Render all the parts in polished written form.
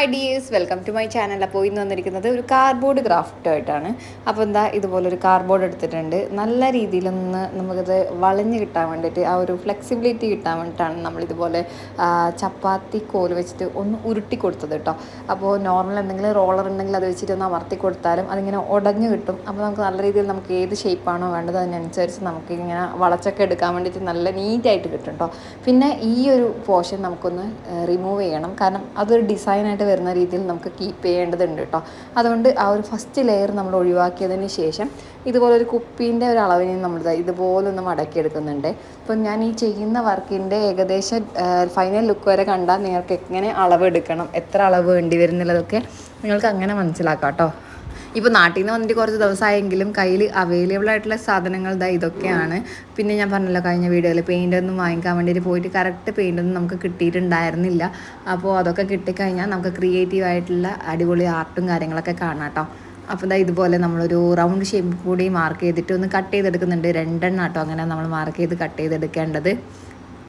Hi dears, welcome to my channel. അപ്പോൾ ഇന്ന് വന്നിരിക്കുന്നത് ഒരു കാർഡ്ബോർഡ് ക്രാഫ്റ്റായിട്ടാണ്. അപ്പോൾ ഇതുപോലൊരു കാർഡ്ബോർഡ് എടുത്തിട്ടുണ്ട്. നല്ല രീതിയിലൊന്ന് നമുക്കത് വളഞ്ഞ് കിട്ടാൻ വേണ്ടിയിട്ട്, ആ ഒരു ഫ്ലെക്സിബിലിറ്റി കിട്ടാൻ വേണ്ടിയിട്ടാണ് നമ്മളിതുപോലെ ചപ്പാത്തി കോല് വെച്ചിട്ട് ഒന്ന് ഉരുട്ടി കൊടുത്തത് കേട്ടോ. അപ്പോൾ നോർമൽ എന്തെങ്കിലും റോളർ ഉണ്ടെങ്കിൽ അത് വെച്ചിട്ട് ഒന്ന് അമർത്തി കൊടുത്താലും അതിങ്ങനെ ഉടഞ്ഞു കിട്ടും. അപ്പോൾ നമുക്ക് നല്ല രീതിയിൽ നമുക്ക് ഏത് ഷേപ്പാണോ വേണ്ടത് അതിനനുസരിച്ച് നമുക്ക് ഇങ്ങനെ വളച്ചൊക്കെ എടുക്കാൻ വേണ്ടിയിട്ട് നല്ല നീറ്റായിട്ട് കിട്ടും കേട്ടോ. പിന്നെ ഈ ഒരു പോർഷൻ നമുക്കൊന്ന് റിമൂവ് ചെയ്യണം, കാരണം അതൊരു ഡിസൈനായിട്ട് വരുന്ന രീതിയിൽ നമുക്ക് കീപ്പ് ചെയ്യേണ്ടതുണ്ട് കേട്ടോ. അതുകൊണ്ട് ആ ഒരു ഫസ്റ്റ് ലെയർ നമ്മൾ ഒഴിവാക്കിയതിന് ശേഷം ഇതുപോലെ ഒരു കുപ്പീൻ്റെ ഒരു അളവിന് നമ്മൾ ഇതുപോലെ ഒന്ന് മടക്കിയെടുക്കുന്നുണ്ട്. അപ്പം ഞാൻ ഈ ചെയ്യുന്ന വർക്കിൻ്റെ ഏകദേശം ഫൈനൽ ലുക്ക് വരെ കണ്ടാൽ നിങ്ങൾക്ക് എങ്ങനെ അളവെടുക്കണം, എത്ര അളവ് വേണ്ടി വരുന്നുള്ളതൊക്കെ നിങ്ങൾക്ക് അങ്ങനെ മനസ്സിലാക്കാം കേട്ടോ. ഇപ്പോൾ നാട്ടിൽ നിന്ന് വന്നിട്ട് കുറച്ച് ദിവസമായെങ്കിലും കയ്യിൽ അവൈലബിൾ ആയിട്ടുള്ള സാധനങ്ങൾ ഇതൊക്കെയാണ്. പിന്നെ ഞാൻ പറഞ്ഞല്ലോ കഴിഞ്ഞ വീഡിയോയിൽ പെയിൻ്റൊന്നും വാങ്ങിക്കാൻ വേണ്ടിയിട്ട് പോയിട്ട് കറക്റ്റ് പെയിൻ്റൊന്നും നമുക്ക് കിട്ടിയിട്ടുണ്ടായിരുന്നില്ല. അപ്പോൾ അതൊക്കെ കിട്ടിക്കഴിഞ്ഞാൽ നമുക്ക് ക്രിയേറ്റീവ് ആയിട്ടുള്ള അടിപൊളി ആർട്ടും കാര്യങ്ങളൊക്കെ കാണാം കേട്ടോ. അപ്പോൾ ഇതുപോലെ നമ്മളൊരു റൗണ്ട് ഷേപ്പ് കൂടി മാർക്ക് ചെയ്തിട്ട് ഒന്ന് കട്ട് ചെയ്തെടുക്കുന്നുണ്ട്. 2 എണ്ണം കേട്ടോ അങ്ങനെ നമ്മൾ മാർക്ക് ചെയ്ത് കട്ട് ചെയ്തെടുക്കേണ്ടത്.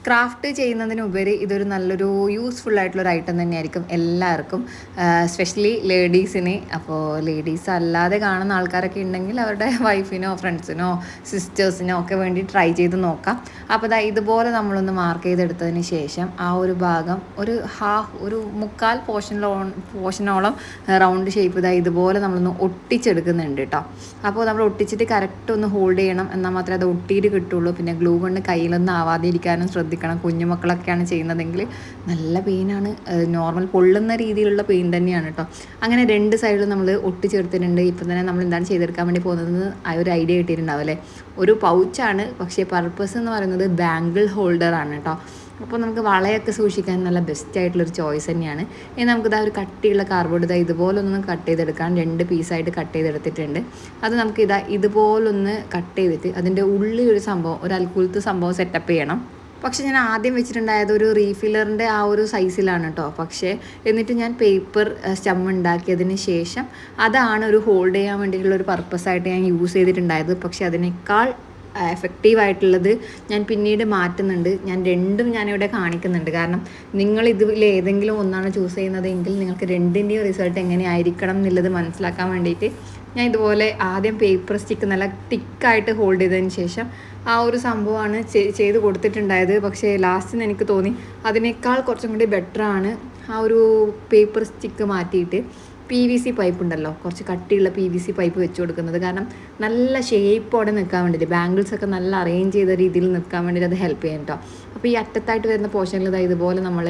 ക്രാഫ്റ്റ് ചെയ്യുന്നതിനുപരി ഇതൊരു നല്ലൊരു യൂസ്ഫുൾ ആയിട്ടുള്ളൊരു ഐറ്റം തന്നെയായിരിക്കും എല്ലാവർക്കും, എസ്പെഷ്യലി ലേഡീസിന്. അപ്പോൾ ലേഡീസ് അല്ലാതെ കാണുന്ന ആൾക്കാരൊക്കെ ഉണ്ടെങ്കിൽ അവരുടെ വൈഫിനോ ഫ്രണ്ട്സിനോ സിസ്റ്റേഴ്സിനോ ഒക്കെ വേണ്ടി ട്രൈ ചെയ്ത് നോക്കാം. അപ്പോൾ ഇതുപോലെ മാർക്ക് ചെയ്തെടുത്തതിന് ശേഷം ആ ഒരു ഭാഗം ഒരു മുക്കാൽ പോർഷനോളം റൗണ്ട് ഷേപ്പ് ഇതുപോലെ നമ്മളൊന്ന് ഒട്ടിച്ചെടുക്കുന്നുണ്ട് കേട്ടോ. അപ്പോൾ നമ്മൾ ഒട്ടിച്ചിട്ട് കറക്റ്റ് ഒന്ന് ഹോൾഡ് ചെയ്യണം, എന്നാൽ മാത്രമേ അത് ഒട്ടിയിട്ട് കിട്ടുള്ളൂ. പിന്നെ ഗ്ലൂ കൊണ്ട് കയ്യിലൊന്നും ആവാതെ ഇരിക്കാനും ശ്രദ്ധിക്കണം. കുഞ്ഞുമക്കളൊക്കെയാണ് ചെയ്യുന്നതെങ്കിൽ നല്ല പെയിനാണ്, നോർമൽ പൊള്ളുന്ന രീതിയിലുള്ള പെയിൻ തന്നെയാണ് കേട്ടോ. അങ്ങനെ 2 സൈഡിലും നമ്മൾ ഒട്ടിച്ചെടുത്തിട്ടുണ്ട്. ഇപ്പം തന്നെ നമ്മൾ എന്താണ് ചെയ്തെടുക്കാൻ വേണ്ടി പോകുന്നത് ആ ഒരു ഐഡിയ കിട്ടിയിട്ടുണ്ടാവും അല്ലേ. ഒരു പൗച്ചാണ്, പക്ഷേ പർപ്പസ് എന്ന് പറയുന്നത് ബാങ്കിൾ ഹോൾഡറാണ് കേട്ടോ. അപ്പോൾ നമുക്ക് വളയൊക്കെ സൂക്ഷിക്കാൻ നല്ല ബെസ്റ്റ് ആയിട്ടുള്ളൊരു ചോയ്സ് തന്നെയാണ്. ഇനി നമുക്കിതാ ഒരു കട്ടിയുള്ള കാർഡ്ബോർഡ് ഇതുപോലൊന്ന് കട്ട് ചെയ്തെടുക്കാൻ 2 പീസായിട്ട് കട്ട് ചെയ്തെടുത്തിട്ടുണ്ട്. അത് നമുക്ക് ഇതുപോലൊന്ന് കട്ട് ചെയ്തിട്ട് അതിൻ്റെ ഉള്ളിൽ ഒരു സംഭവം, ഒരു അൽക്കുലത്ത് സംഭവം സെറ്റപ്പ് ചെയ്യണം. പക്ഷെ ഞാൻ ആദ്യം വെച്ചിട്ടുണ്ടായത് ഒരു റീഫില്ലറിൻ്റെ ആ ഒരു സൈസിലാണ് കേട്ടോ. പക്ഷേ എന്നിട്ട് ഞാൻ പേപ്പർ സ്റ്റം ഉണ്ടാക്കിയതിന് ശേഷം അതാണ് ഒരു ഹോൾഡ് ചെയ്യാൻ വേണ്ടിയിട്ടുള്ള ഒരു പർപ്പസായിട്ട് ഞാൻ യൂസ് ചെയ്തിട്ടുണ്ടായത്. പക്ഷേ അതിനേക്കാൾ എഫക്റ്റീവായിട്ടുള്ളത് ഞാൻ പിന്നീട് മാറ്റുന്നുണ്ട്. ഞാൻ രണ്ടും ഞാനിവിടെ കാണിക്കുന്നുണ്ട്. കാരണം നിങ്ങൾ ഇതിൽ ഏതെങ്കിലും ഒന്നാണ് ചൂസ് ചെയ്യുന്നതെങ്കിൽ നിങ്ങൾക്ക് രണ്ടിൻ്റെയും റിസൾട്ട് എങ്ങനെയായിരിക്കണം എന്നുള്ളത് മനസ്സിലാക്കാൻ വേണ്ടിയിട്ട് ഞാൻ ഇതുപോലെ ആദ്യം പേപ്പർ സ്റ്റിക്ക് നല്ല തിക്കായിട്ട് ഹോൾഡ് ചെയ്തതിന് ശേഷം ആ ഒരു സംഭവമാണ് ചെയ്ത് കൊടുത്തിട്ടുണ്ടായത്. പക്ഷേ ലാസ്റ്റിന് എനിക്ക് തോന്നി അതിനേക്കാൾ കുറച്ചും കൂടി ബെറ്ററാണ് ആ ഒരു പേപ്പർ സ്റ്റിക്ക് മാറ്റിയിട്ട് PVC പൈപ്പ് ഉണ്ടല്ലോ, കുറച്ച് കട്ടിയുള്ള PVC പൈപ്പ് വെച്ച് കൊടുക്കുന്നത്. കാരണം നല്ല ഷേപ്പോടെ നിൽക്കാൻ വേണ്ടിയിട്ട്, ബാംഗിൾസൊക്കെ നല്ല അറേഞ്ച് ചെയ്ത രീതിയിൽ നിൽക്കാൻ വേണ്ടിയിട്ട് അത് ഹെൽപ്പ് ചെയ്യാൻ കേട്ടോ. അപ്പോൾ ഈ അറ്റത്തായിട്ട് വരുന്ന പോർഷനിൽ ഇതുപോലെ നമ്മൾ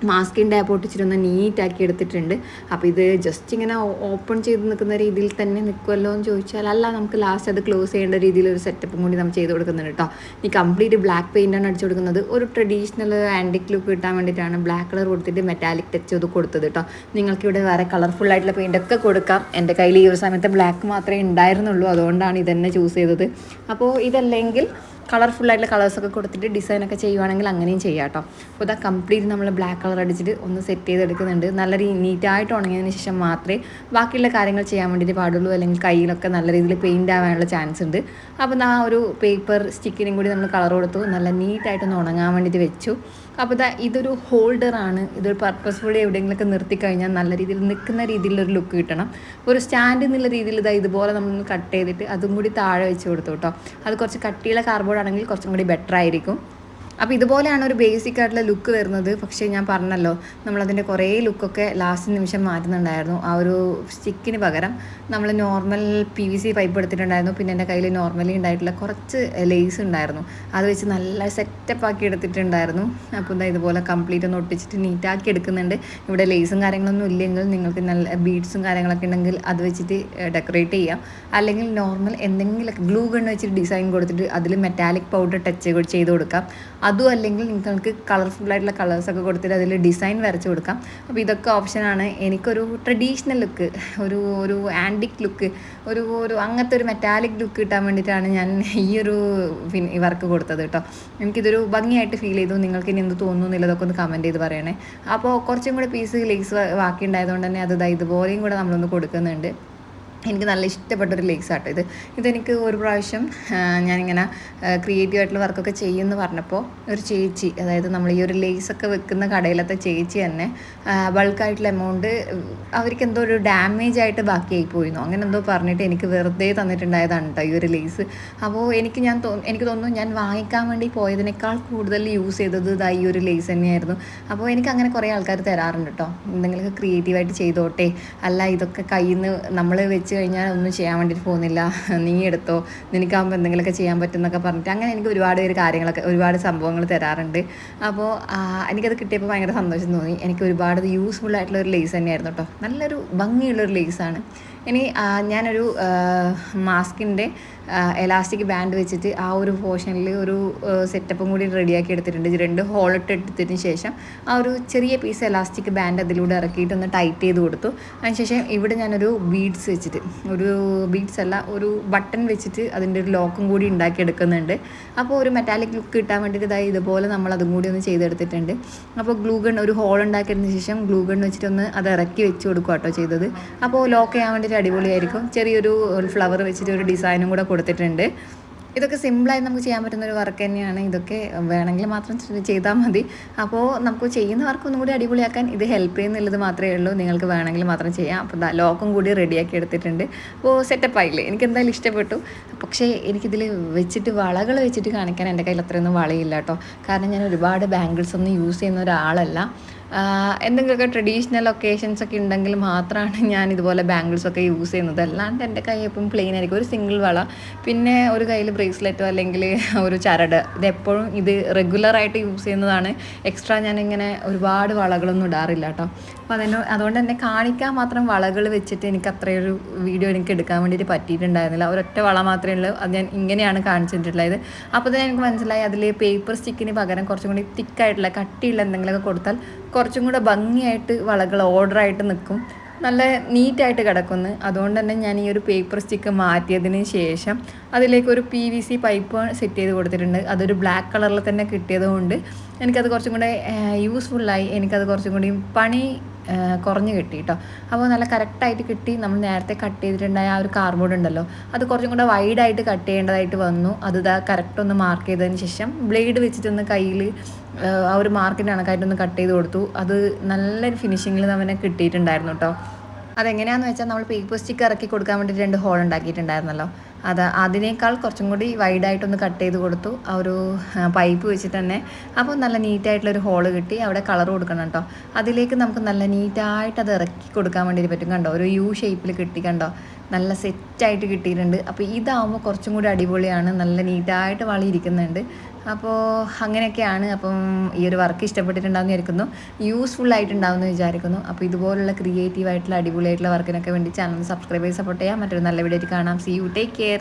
മാസ്കിൻ ടാപ്പ് ഒട്ടിച്ചിട്ടൊന്ന് നീറ്റാക്കി എടുത്തിട്ടുണ്ട്. അപ്പോൾ ഇത് ജസ്റ്റ് ഇങ്ങനെ ഓപ്പൺ ചെയ്ത് നിൽക്കുന്ന രീതിയിൽ തന്നെ നിൽക്കുമല്ലോ എന്ന് ചോദിച്ചാൽ അല്ല, നമുക്ക് ലാസ്റ്റ് അത് ക്ലോസ് ചെയ്യേണ്ട രീതിയിലൊരു സെറ്റപ്പും കൂടി നമ്മൾ ചെയ്ത് കൊടുക്കുന്നുണ്ട് കേട്ടോ. ഈ കംപ്ലീറ്റ് ബ്ലാക്ക് പെയിൻ്റാണ് അടിച്ചു കൊടുക്കുന്നത്. ഒരു ട്രഡീഷണൽ ആൻറ്റിക് ലുക്ക് കിട്ടാൻ വേണ്ടിയിട്ടാണ് ബ്ലാക്ക് കളർ കൊടുത്തിട്ട് മെറ്റാലിക് ടച്ച് ചെയ്ത് കൊടുത്തത് കേട്ടോ. നിങ്ങൾക്കിവിടെ വേറെ കളർഫുൾ ആയിട്ടുള്ള പെയിൻ്റൊക്കെ കൊടുക്കാം. എൻ്റെ കയ്യിൽ ഈ ഒരു സമയത്ത് ബ്ലാക്ക് മാത്രമേ ഉണ്ടായിരുന്നുള്ളൂ, അതുകൊണ്ടാണ് ഇതന്നെ ചൂസ് ചെയ്തത്. അപ്പോൾ ഇതല്ലെങ്കിൽ കളർഫുള്ളായിട്ടുള്ള കളേഴ്സൊക്കെ കൊടുത്തിട്ട് ഡിസൈനൊക്കെ ചെയ്യുവാണെങ്കിൽ അങ്ങനെയും ചെയ്യാം കേട്ടോ. അപ്പോൾ കംപ്ലീറ്റ് നമ്മൾ ബ്ലാക്ക് കളർ അടിച്ചിട്ട് ഒന്ന് സെറ്റ് ചെയ്തെടുക്കുന്നുണ്ട്. നല്ല നീറ്റായിട്ട് ഉണങ്ങിയതിന് ശേഷം മാത്രമേ ബാക്കിയുള്ള കാര്യങ്ങൾ ചെയ്യാൻ വേണ്ടിയിട്ട് പാടുള്ളൂ, അല്ലെങ്കിൽ കയ്യിലൊക്കെ നല്ല രീതിയിൽ പെയിൻ്റ് ആവാനുള്ള ചാൻസ് ഉണ്ട്. അപ്പോൾ ആ ഒരു പേപ്പർ സ്റ്റിക്കിനും കൂടി നമ്മൾ കളർ കൊടുത്തു, നല്ല നീറ്റായിട്ടൊന്ന് ഉണങ്ങാൻ വേണ്ടിയിട്ട് വെച്ചു. അപ്പോൾ ഇതൊരു ഹോൾഡറാണ്. ഇതൊരു പർപ്പസ്ഫുള്ളി എവിടെയെങ്കിലുമൊക്കെ നിർത്തിക്കഴിഞ്ഞാൽ നല്ല രീതിയിൽ നിൽക്കുന്ന രീതിയിലൊരു ലുക്ക് കിട്ടണം. ഒരു സ്റ്റാൻഡ് എന്നുള്ള രീതിയിൽ ഇതുപോലെ നമ്മളൊന്ന് കട്ട് ചെയ്തിട്ട് അതും കൂടി താഴെ വെച്ച് കൊടുത്തു കേട്ടോ. അത് കുറച്ച് കട്ടിയുള്ള കാർഡ്ബോർഡ് ആണെങ്കിൽ കുറച്ചും കൂടി ബെറ്റർ ആയിരിക്കും. അപ്പോൾ ഇതുപോലെയാണ് ഒരു ബേസിക് ആയിട്ടുള്ള ലുക്ക് വരുന്നത്. പക്ഷേ ഞാൻ പറഞ്ഞല്ലോ, നമ്മളതിൻ്റെ കുറേ ലുക്കൊക്കെ ലാസ്റ്റ് നിമിഷം മാറ്റുന്നുണ്ടായിരുന്നു. ആ ഒരു സ്റ്റിക്കിന് പകരം നമ്മൾ നോർമൽ PVC പൈപ്പ് എടുത്തിട്ടുണ്ടായിരുന്നു. പിന്നെ എൻ്റെ കയ്യിൽ നോർമലി ഉണ്ടായിട്ടുള്ള കുറച്ച് ലേസ് ഉണ്ടായിരുന്നു, അത് വെച്ച് നല്ല സെറ്റപ്പ് ആക്കി എടുത്തിട്ടുണ്ടായിരുന്നു. അപ്പോൾ ഇതുപോലെ കംപ്ലീറ്റ് ഒന്ന് ഒട്ടിച്ചിട്ട് നീറ്റാക്കി എടുക്കുന്നുണ്ട്. ഇവിടെ ലേസും കാര്യങ്ങളൊന്നും ഇല്ലെങ്കിൽ നിങ്ങൾക്ക് നല്ല ബീഡ്സും കാര്യങ്ങളൊക്കെ ഉണ്ടെങ്കിൽ അത് വെച്ചിട്ട് ഡെക്കറേറ്റ് ചെയ്യാം. അല്ലെങ്കിൽ നോർമൽ എന്തെങ്കിലുമൊക്കെ ഗ്ലൂ ഗൺ വെച്ചിട്ട് ഡിസൈൻ കൊടുത്തിട്ട് അതിൽ മെറ്റാലിക് പൗഡർ ടച്ച് ചെയ്ത് കൊടുക്കാം. അതും അല്ലെങ്കിൽ നിങ്ങൾക്ക് കളർഫുള്ളായിട്ടുള്ള കളേഴ്സൊക്കെ കൊടുത്തിട്ട് അതിൽ ഡിസൈൻ വരച്ച് കൊടുക്കാം. അപ്പോൾ ഇതൊക്കെ ഓപ്ഷനാണ്. എനിക്കൊരു ട്രഡീഷണൽ ലുക്ക്, ഒരു ആൻറ്റിക് ലുക്ക്, ഒരു അങ്ങനത്തെ ഒരു മെറ്റാലിക് ലുക്ക് കിട്ടാൻ വേണ്ടിയിട്ടാണ് ഞാൻ ഈ ഒരു വർക്ക് കൊടുത്തത് കേട്ടോ. എനിക്കിതൊരു ഭംഗിയായിട്ട് ഫീൽ ചെയ്തു. നിങ്ങൾക്ക് ഇനി എന്ത് തോന്നുന്നു എന്നുള്ളതൊക്കെ ഒന്ന് കമൻറ്റ് ചെയ്ത് പറയണേ. അപ്പോൾ കുറച്ചും കൂടെ പീസ് ലേസ് ബാക്കി ഉണ്ടായതുകൊണ്ട് തന്നെ അത് ഇതുപോലെയും കൂടെ നമ്മളൊന്ന് കൊടുക്കുന്നുണ്ട്. എനിക്ക് നല്ല ഇഷ്ടപ്പെട്ടൊരു ലേസ് ആട്ടോ ഇതെനിക്ക് ഒരു പ്രാവശ്യം ഞാനിങ്ങനെ ക്രിയേറ്റീവ് ആയിട്ടുള്ള വർക്കൊക്കെ ചെയ്യുമെന്ന് പറഞ്ഞപ്പോൾ ഒരു ചേച്ചി, അതായത് നമ്മൾ ഈ ഒരു ലേസൊക്കെ വെക്കുന്ന കടയിലത്തെ ചേച്ചി തന്നെ ബൾക്കായിട്ടുള്ള എമൗണ്ട് അവർക്ക് എന്തോ ഒരു ഡാമേജ് ആയിട്ട് ബാക്കിയായി പോയിരുന്നു, അങ്ങനെ എന്തോ പറഞ്ഞിട്ട് എനിക്ക് വെറുതെ തന്നിട്ടുണ്ടായതാണ് കേട്ടോ ഈ ഒരു ലേസ്. അപ്പോൾ എനിക്ക് തോന്നുന്നു ഞാൻ വാങ്ങിക്കാൻ വേണ്ടി പോയതിനേക്കാൾ കൂടുതൽ യൂസ് ചെയ്തത് ഈ ഒരു ലേസ് തന്നെയായിരുന്നു. അപ്പോൾ എനിക്ക് അങ്ങനെ കുറേ ആൾക്കാർ തരാറുണ്ട് കേട്ടോ, എന്തെങ്കിലുമൊക്കെ ക്രിയേറ്റീവായിട്ട് ചെയ്തോട്ടെ, അല്ല ഇതൊക്കെ കയ്യിൽ നിന്ന് നമ്മൾ വെച്ച് കഴിഞ്ഞാൽ ഒന്നും ചെയ്യാൻ വേണ്ടിയിട്ട് പോകുന്നില്ല, നീ എടുത്തോ, നിനക്കാകുമ്പോൾ എന്തെങ്കിലുമൊക്കെ ചെയ്യാൻ പറ്റുമെന്നൊക്കെ പറഞ്ഞിട്ട് അങ്ങനെ എനിക്ക് ഒരുപാട് സംഭവങ്ങൾ തരാറുണ്ട്. അപ്പോൾ എനിക്കത് കിട്ടിയപ്പോൾ ഭയങ്കര സന്തോഷം തോന്നി. എനിക്ക് ഒരുപാട് യൂസ്ഫുൾ ആയിട്ടുള്ള ഒരു ലേസ് തന്നെയായിരുന്നു കേട്ടോ, നല്ലൊരു ഭംഗിയുള്ളൊരു ലേസാണ്. ഇനി ഞാനൊരു മാസ്കിൻ്റെ എലാസ്റ്റിക് ബാൻഡ് വെച്ചിട്ട് ആ ഒരു പോർഷനിൽ ഒരു സെറ്റപ്പും കൂടി റെഡിയാക്കി എടുത്തിട്ടുണ്ട്. 2 ഹോളിട്ട് എടുത്തതിന് ശേഷം ആ ഒരു ചെറിയ പീസ് എലാസ്റ്റിക് ബാൻഡ് അതിലൂടെ ഇറക്കിയിട്ട് ഒന്ന് ടൈറ്റ് ചെയ്ത് കൊടുത്തു. അതിനുശേഷം ഇവിടെ ഞാനൊരു ബീഡ്സ് വെച്ചിട്ട്, ഒരു ബീഡ്സ് അല്ല, ഒരു ബട്ടൺ വെച്ചിട്ട് അതിൻ്റെ ഒരു ലോക്കും കൂടി ഉണ്ടാക്കി എടുക്കുന്നുണ്ട്. അപ്പോൾ ഒരു മെറ്റാലിക് ലുക്ക് കിട്ടാൻ വേണ്ടിയിട്ട് ഇതുപോലെ നമ്മൾ അതും കൂടി ഒന്ന് ചെയ്തെടുത്തിട്ടുണ്ട്. അപ്പോൾ ഗ്ലൂ ഗൺ, ഒരു ഹോൾ ഉണ്ടാക്കിയതിന് ശേഷം ഗ്ലൂ ഗൺ വെച്ചിട്ടൊന്ന് അത് ഇറക്കി വെച്ച് കൊടുക്കുക കേട്ടോ ചെയ്തത്. അപ്പോൾ ലോക്ക് ചെയ്യാൻ വേണ്ടിയിട്ട് അടിപൊളിയായിരിക്കും. ചെറിയൊരു ഫ്ലവർ വെച്ചിട്ട് ഒരു ഡിസൈനും കൂടെ കൊടുത്തിട്ടുണ്ട്. ഇതൊക്കെ സിമ്പിളായി നമുക്ക് ചെയ്യാൻ പറ്റുന്ന ഒരു വർക്ക് തന്നെയാണ്. ഇതൊക്കെ വേണമെങ്കിൽ മാത്രം ചെയ്താൽ മതി. അപ്പോൾ നമുക്ക് ചെയ്യുന്ന വർക്ക് ഒന്നും കൂടി അടിപൊളിയാക്കാൻ ഇത് ഹെൽപ്പ് ചെയ്യുന്നുള്ളത് മാത്രമേ ഉള്ളൂ. നിങ്ങൾക്ക് വേണമെങ്കിൽ മാത്രം ചെയ്യാം. അപ്പോൾ ലോക്കും കൂടി റെഡിയാക്കി എടുത്തിട്ടുണ്ട്. അപ്പോൾ സെറ്റപ്പായില്ലേ, എനിക്ക് എന്തായാലും ഇഷ്ടപ്പെട്ടു. പക്ഷേ എനിക്കിതിൽ വെച്ചിട്ട് വളകൾ വെച്ചിട്ട് കാണിക്കാൻ എൻ്റെ കയ്യിൽ അത്രയൊന്നും വളയില്ല കേട്ടോ, കാരണം ഞാൻ ഒരുപാട് ബാംഗിൾസ് ഒന്നും യൂസ് ചെയ്യുന്ന ഒരാളല്ല. എന്തെങ്കിലുമൊക്കെ ട്രഡീഷണൽ ഒക്കേഷൻസ് ഒക്കെ ഉണ്ടെങ്കിൽ മാത്രമാണ് ഞാൻ ഇതുപോലെ ബാംഗിൾസൊക്കെ യൂസ് ചെയ്യുന്നത്. അല്ലാണ്ട് എൻ്റെ കൈ എപ്പോഴും പ്ലെയിൻ ആയിരിക്കും. ഒരു സിംഗിൾ വള, പിന്നെ ഒരു കയ്യിൽ ബ്രേസ്ലെറ്റോ അല്ലെങ്കിൽ ഒരു ചരട്, ഇതെപ്പോഴും ഇത് റെഗുലറായിട്ട് യൂസ് ചെയ്യുന്നതാണ്. എക്സ്ട്രാ ഞാനിങ്ങനെ ഒരുപാട് വളകളൊന്നും ഇടാറില്ല കേട്ടോ. അപ്പോൾ അതുകൊണ്ട് തന്നെ കാണിക്കാൻ മാത്രം വളകൾ വെച്ചിട്ട് എനിക്ക് അത്രയൊരു വീഡിയോ എനിക്ക് എടുക്കാൻ വേണ്ടിയിട്ട് പറ്റിയിട്ടുണ്ടായിരുന്നില്ല. ഒരൊറ്റ വള മാത്രമേ ഉള്ളൂ, അത് ഞാൻ ഇങ്ങനെയാണ് കാണിച്ചിട്ടുള്ളത്. അപ്പോൾ തന്നെ എനിക്ക് മനസ്സിലായി അതിൽ പേപ്പർ സ്റ്റിക്കിന് പകരം കുറച്ചും കൂടി തിക്കായിട്ടുള്ള കട്ടിയുള്ള എന്തെങ്കിലുമൊക്കെ കൊടുത്താൽ കുറച്ചും കൂടെ ഭംഗിയായിട്ട് വളകൾ ഓർഡറായിട്ട് നിൽക്കും, നല്ല നീറ്റായിട്ട് കിടക്കുന്നു. അതുകൊണ്ട് തന്നെ ഞാൻ ഈ ഒരു പേപ്പർ സ്റ്റിക്ക് മാറ്റിയതിന് ശേഷം അതിലേക്ക് ഒരു PVC പൈപ്പ് സെറ്റ് ചെയ്ത് കൊടുത്തിട്ടുണ്ട്. അതൊരു ബ്ലാക്ക് കളറിൽ തന്നെ കിട്ടിയത് കൊണ്ട് എനിക്കത് കുറച്ചും കൂടെ യൂസ്ഫുള്ളായി. എനിക്കത് കുറച്ചും കൂടി പണി കുറഞ്ഞ് കിട്ടി കേട്ടോ. അപ്പോൾ നല്ല കറക്റ്റായിട്ട് കിട്ടി. നമ്മൾ നേരത്തെ കട്ട് ചെയ്തിട്ടുണ്ടായ ആ ഒരു കാർഡ്ബോർഡ് ഉണ്ടല്ലോ, അത് കുറച്ചും കൂടെ വൈഡായിട്ട് കട്ട് ചെയ്യേണ്ടതായിട്ട് വന്നു. അത് കറക്റ്റ് ഒന്ന് മാർക്ക് ചെയ്തതിന് ശേഷം ബ്ലേഡ് വെച്ചിട്ടൊന്ന് കയ്യിൽ ആ ഒരു മാർക്കിൻ്റെ കണക്കായിട്ടൊന്ന് കട്ട് ചെയ്ത് കൊടുത്തു. അത് നല്ലൊരു ഫിനിഷിങ്ങിൽ അവനെ കിട്ടിയിട്ടുണ്ടായിരുന്നു കേട്ടോ. അതെങ്ങനെയാണെന്ന് വെച്ചാൽ നമ്മൾ പേപ്പർ സ്റ്റിക്ക് ഇറക്കി കൊടുക്കാൻ വേണ്ടി 2 ഹോൾ ഉണ്ടാക്കിയിട്ടുണ്ടായിരുന്നല്ലോ, അതിനേക്കാൾ കുറച്ചും കൂടി വൈഡായിട്ടൊന്ന് കട്ട് ചെയ്ത് കൊടുത്തു ആ ഒരു പൈപ്പ് വെച്ചിട്ട് തന്നെ. അപ്പോൾ നല്ല നീറ്റായിട്ടുള്ളൊരു ഹോള് കിട്ടി. അവിടെ കളർ കൊടുക്കണം കേട്ടോ. അതിലേക്ക് നമുക്ക് നല്ല നീറ്റായിട്ട് അത് ഇറക്കി കൊടുക്കാൻ വേണ്ടിയിട്ട് പറ്റും. കണ്ടോ, ഒരു U ഷേപ്പിൽ കിട്ടി, കണ്ടോ, നല്ല സെറ്റായിട്ട് കിട്ടിയിട്ടുണ്ട്. അപ്പോൾ ഇതാവുമ്പോൾ കുറച്ചും കൂടി അടിപൊളിയാണ്, നല്ല നീറ്റായിട്ട് വളി അപ്പോൾ അങ്ങനെയൊക്കെയാണ്. അപ്പം ഈ ഒരു വർക്ക് ഇഷ്ടപ്പെട്ടിട്ടുണ്ടാകുന്ന വിചാരിക്കുന്നു, യൂസ്ഫുൾ ആയിട്ടുണ്ടാവുമെന്ന് വിചാരിക്കുന്നു. അപ്പോൾ ഇതുപോലുള്ള ക്രിയേറ്റീവായിട്ടുള്ള അടിപൊളിയായിട്ടുള്ള വർക്കിനൊക്കെ വേണ്ടി ചാനൽ സബ്സ്ക്രൈബ് ചെയ്ത് സപ്പോർട്ട് ചെയ്യാം. മറ്റൊരു നല്ല വീഡിയോ കാണാം. See you, take care.